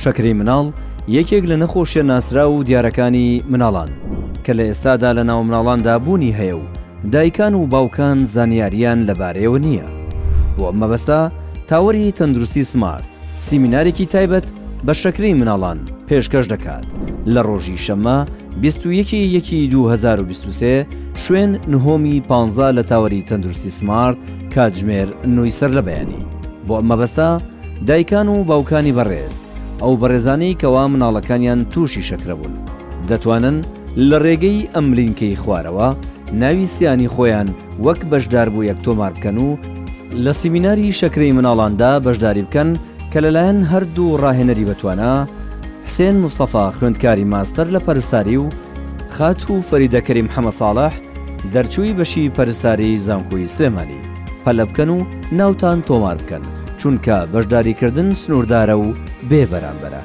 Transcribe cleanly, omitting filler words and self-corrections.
شەکرەی مناڵ یەکێک لە نەخۆشیە ناسرا و دیارەکانی مناڵان کە لە ئێستادا لە ناو مناڵاندا بوونی هەیە و دایکان و باوکان زانیاریان لەبارەیەوە نییە. بۆ ئەم مەبەستە تاوەری تەندروستی سمارت سیمینارێکی تایبەت بە شەکرەی مناڵان پێشکەش دەکات لە ڕۆژی شەممە 21/1/2023 شوێن نهۆمی 15 لە تاوەری تەندروستی سمارت کاتژمێر 9 سەر لە بەیانی. بۆ ئەم مەبەستە دایکان و باوکانی بەڕێز ئەو بەڕێزانەی کەوا مناڵەکانیان تووشی شەکرە بوون دەتوانن لە ڕێگەی ئەم لینکەی خوارەوە ناوی سیانی خۆیان وەک بەشدار بوو یەک تۆمار بکەن و لە سیمیناری شەکرەی مناڵاندا بەشداری بکەن کە لەلایەن هەردوو ڕاهێنەری بەتوانە حسێن مستەفا خوێندکاری ماستەر لە پەرستاری و خات و فەریدە کەریم محەممەد ساڵح دەرچووی بەشی پەرستاری زانکۆی سلێمانی پەلە بکەن و ناوتان تۆمار بکەن چونکە بەشداریکردن سنووردارە و بێبەرامبەرە.